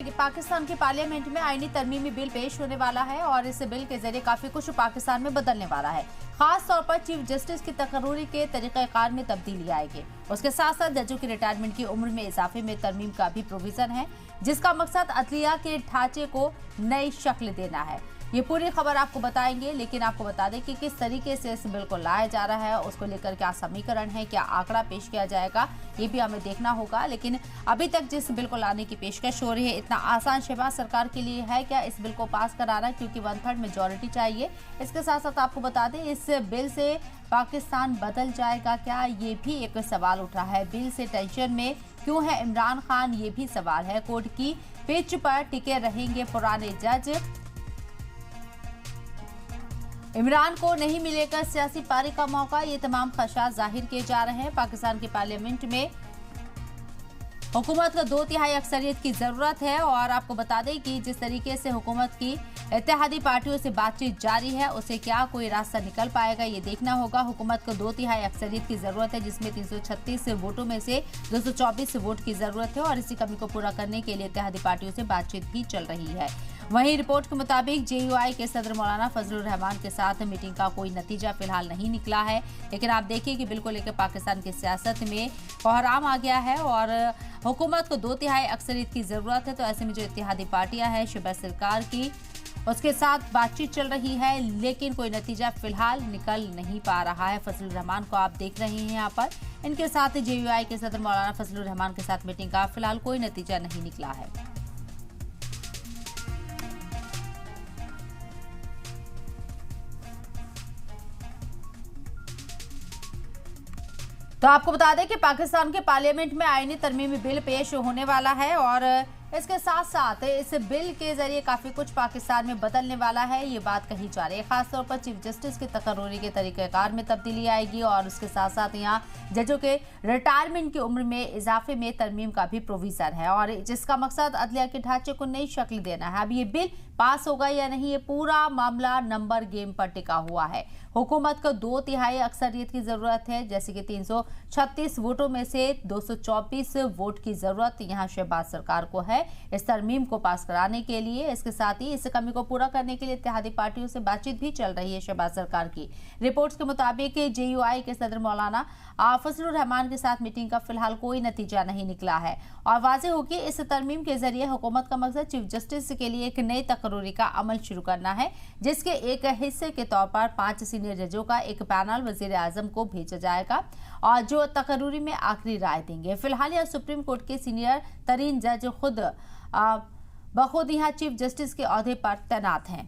पाकिस्तान की पार्लियामेंट में आईनी तरमीमी बिल पेश होने वाला है और इस बिल के जरिए काफी कुछ पाकिस्तान में बदलने वाला है। खास तौर पर चीफ जस्टिस की तकर्री के तरीक़ेकार में तब्दीली आएगी। उसके साथ साथ जजों की रिटायरमेंट की उम्र में इजाफे में तरमीम का भी प्रोविजन है, जिसका मकसद अदलिया के ढांचे को नई शक्ल देना है। ये पूरी खबर आपको बताएंगे, लेकिन आपको बता दें कि किस तरीके से इस बिल को लाया जा रहा है, उसको लेकर क्या समीकरण है, क्या आंकड़ा पेश किया जाएगा, ये भी हमें देखना होगा। लेकिन अभी तक जिस बिल को लाने की पेशकश हो रही है, इतना आसान शहबाज सरकार के लिए है क्या इस बिल को पास कराना, क्योंकि 1/3 मेजॉरिटी चाहिए। इसके साथ साथ आपको बता दें, इस बिल से पाकिस्तान बदल जाएगा क्या, ये भी एक सवाल उठा है। बिल से टेंशन में क्यों है इमरान खान, ये भी सवाल है। कोर्ट की पिच पर टिके रहेंगे पुराने जज, इमरान को नहीं मिलेगा सियासी पारी का मौका, ये तमाम खदशात जाहिर किए जा रहे हैं। पाकिस्तान की पार्लियामेंट में हुकूमत को 2/3 अक्सरियत की जरूरत है और आपको बता दें कि जिस तरीके से हुकूमत की इत्तेहादी पार्टियों से बातचीत जारी है, उसे क्या कोई रास्ता निकल पाएगा, ये देखना होगा। हुकूमत को 2/3 अक्सरियत की जरूरत है, जिसमें 336 वोटों में से 224 वोट की जरूरत है और इसी कमी को पूरा करने के लिए इत्तेहादी पार्टियों से बातचीत भी चल रही है। वहीं रिपोर्ट के मुताबिक JUI के सदर मौलाना फजलुर रहमान के साथ मीटिंग का कोई नतीजा फिलहाल नहीं निकला है, लेकिन आप देखिए कि बिल को लेकर पाकिस्तान की सियासत में कोहराम आ गया है और हुकूमत को 2/3 अक्सरियत की जरूरत है। तो ऐसे में जो इत्तेहादी पार्टियां हैं शहबाज सरकार की, उसके साथ बातचीत चल रही है, लेकिन कोई नतीजा फिलहाल निकल नहीं पा रहा है। फजलुर रहमान को आप देख रहे हैं यहाँ पर, इनके साथ JUI के सदर मौलाना फजलुर रहमान के साथ मीटिंग का फिलहाल कोई नतीजा नहीं निकला है। तो आपको बता दें कि पाकिस्तान के पार्लियामेंट में आईनी तरमीमी बिल पेश होने वाला है और इसके साथ साथ इस बिल के जरिए काफी कुछ पाकिस्तान में बदलने वाला है, ये बात कही जा रही है। खासतौर पर चीफ जस्टिस की तकर्री के तरीक़ेकार में तब्दीली आएगी और उसके साथ साथ यहाँ जजों के रिटायरमेंट की उम्र में इजाफे में तरमीम का भी प्रोविजन है और जिसका मकसद अदलिया के ढांचे को नई शक्ल देना है। अब ये बिल पास होगा या नहीं, ये पूरा मामला नंबर गेम पर टिका हुआ है। हुकूमत को 2/3 अक्सरियत की जरूरत है, जैसे कि 336 वोटों में से 224 वोट की जरूरत यहाँ शहबाज सरकार को है इस तरमीम को पास कराने के लिए। इसके साथ ही इस कमी को पूरा करने के लिए इत्तेहादी पार्टियों से बातचीत भी चल रही है शहबाज सरकार की। रिपोर्ट्स के मुताबिक JUI के सदर मौलाना फजलुर रहमान के साथ मीटिंग का फिलहाल कोई नतीजा नहीं निकला है और वाज़ेह हो कि इस तरमीम के जरिए हुकूमत का मकसद चीफ जस्टिस के लिए एक नई तकर्री का अमल शुरू करना है, जिसके एक हिस्से के तौर पर 5 सीनियर जजों का एक पैनल वजीर आजम को भेजा जाएगा और जो तकर्री में आखिरी राय देंगे। फिलहाल यह सुप्रीम कोर्ट के सीनियर तरीन जज खुद बखुद यहाँ चीफ जस्टिस के ओहदे पर तैनात हैं।